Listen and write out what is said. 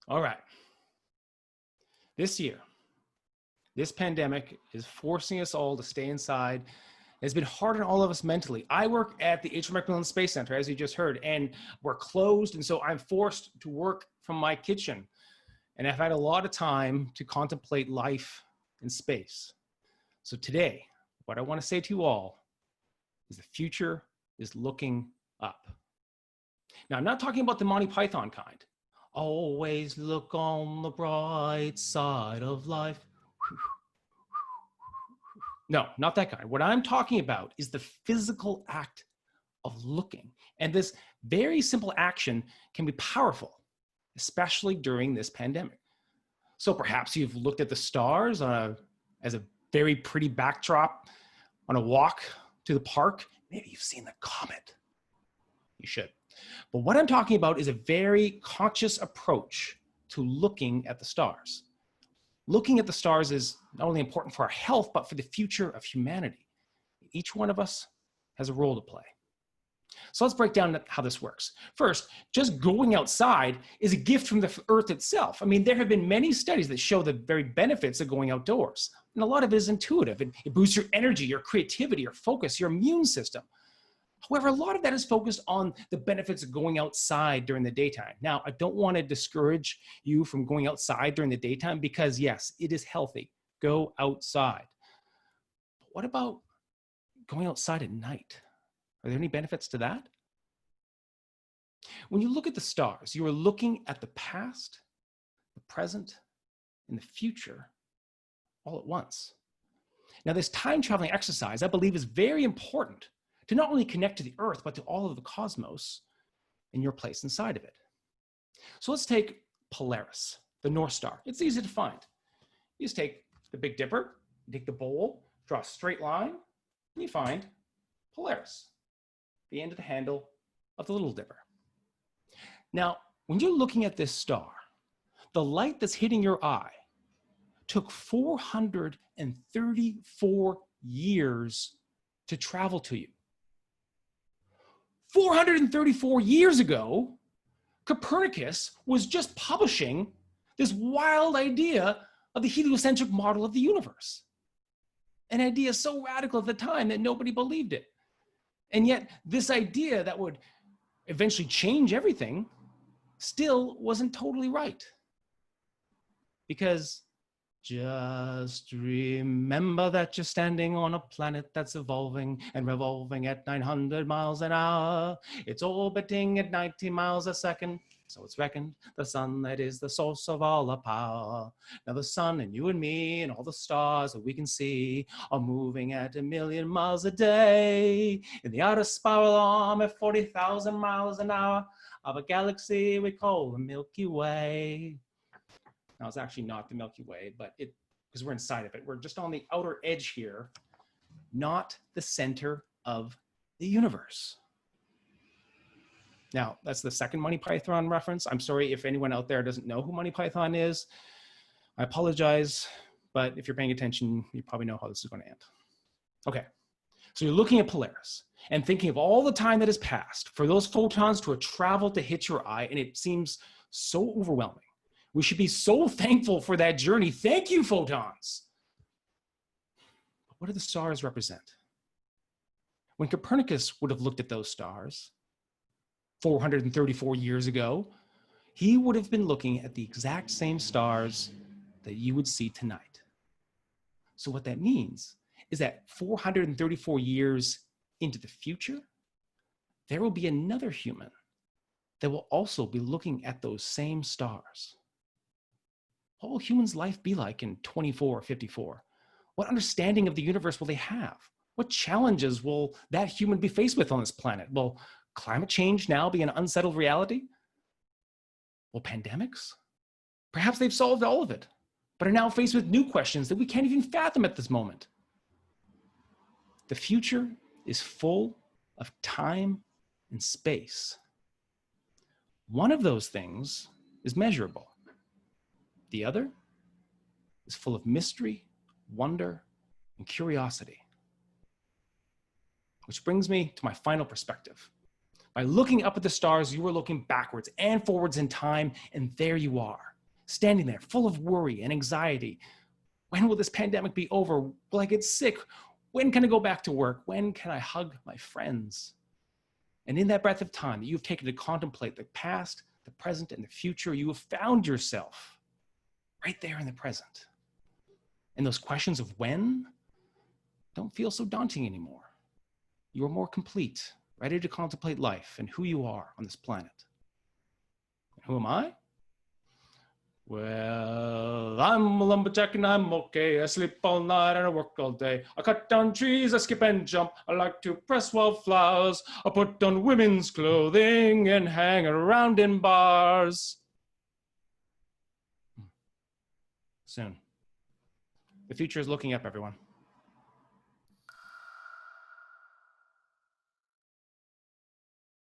All right. This year, this pandemic is forcing us all to stay inside. It's been hard on all of us mentally. I work at the H. Macmillan Space Center, as you just heard, and we're closed. And so I'm forced to work from my kitchen. And I've had a lot of time to contemplate life in space. So today, what I want to say to you all is the future is looking up. Now, I'm not talking about the Monty Python kind. Always look on the bright side of life. No, not that kind. What I'm talking about is the physical act of looking. And this very simple action can be powerful, especially during this pandemic. So perhaps you've looked at the stars as a very pretty backdrop on a walk to the park. Maybe you've seen the comet. You should. But what I'm talking about is a very conscious approach to looking at the stars. Looking at the stars is not only important for our health, but for the future of humanity. Each one of us has a role to play. So let's break down how this works. First, just going outside is a gift from the earth itself. I mean, there have been many studies that show the very benefits of going outdoors. And a lot of it is intuitive. It boosts your energy, your creativity, your focus, your immune system. However, a lot of that is focused on the benefits of going outside during the daytime. Now, I don't want to discourage you from going outside during the daytime because yes, it is healthy. Go outside. But what about going outside at night? Are there any benefits to that? When you look at the stars, you are looking at the past, the present, and the future all at once. Now, this time traveling exercise, I believe, is very important to not only connect to the earth, but to all of the cosmos and your place inside of it. So let's take Polaris, the North Star. It's easy to find. You just take the Big Dipper, you take the bowl, draw a straight line, and you find Polaris, the end of the handle of the Little Dipper. Now, when you're looking at this star, the light that's hitting your eye took 434 years to travel to you. 434 years ago, Copernicus was just publishing this wild idea of the heliocentric model of the universe. An idea so radical at the time that nobody believed it. And yet this idea that would eventually change everything still wasn't totally right. Because just remember that you're standing on a planet that's evolving and revolving at 900 miles an hour. It's orbiting at 90 miles a second. So it's reckoned the sun that is the source of all our power. Now the sun and you and me and all the stars that we can see are moving at 1,000,000 miles a day in the outer spiral arm at 40,000 miles an hour of a galaxy we call the Milky Way. Now, it's actually not the Milky Way, but because we're inside of it. We're just on the outer edge here, not the center of the universe. Now, that's the second Monty Python reference. I'm sorry if anyone out there doesn't know who Monty Python is. I apologize, but if you're paying attention, you probably know how this is going to end. Okay, so you're looking at Polaris and thinking of all the time that has passed for those photons to have traveled to hit your eye, and it seems so overwhelming. We should be so thankful for that journey. Thank you, photons. But what do the stars represent? When Copernicus would have looked at those stars 434 years ago, he would have been looking at the exact same stars that you would see tonight. So what that means is that 434 years into the future, there will be another human that will also be looking at those same stars. What will humans' life be like in 24 or 54? What understanding of the universe will they have? What challenges will that human be faced with on this planet? Will climate change now be an unsettled reality? Will pandemics? Perhaps they've solved all of it, but are now faced with new questions that we can't even fathom at this moment. The future is full of time and space. One of those things is measurable. The other is full of mystery, wonder, and curiosity. Which brings me to my final perspective. By looking up at the stars, you are looking backwards and forwards in time, and there you are, standing there full of worry and anxiety. When will this pandemic be over? Will I get sick? When can I go back to work? When can I hug my friends? And in that breath of time that you've taken to contemplate the past, the present, and the future, you have found yourself right there in the present. And those questions of when don't feel so daunting anymore. You are more complete, ready to contemplate life and who you are on this planet. And who am I? Well, I'm a lumberjack and I'm okay. I sleep all night and I work all day. I cut down trees, I skip and jump. I like to press wildflowers. I put on women's clothing and hang around in bars. Soon. The future is looking up, everyone.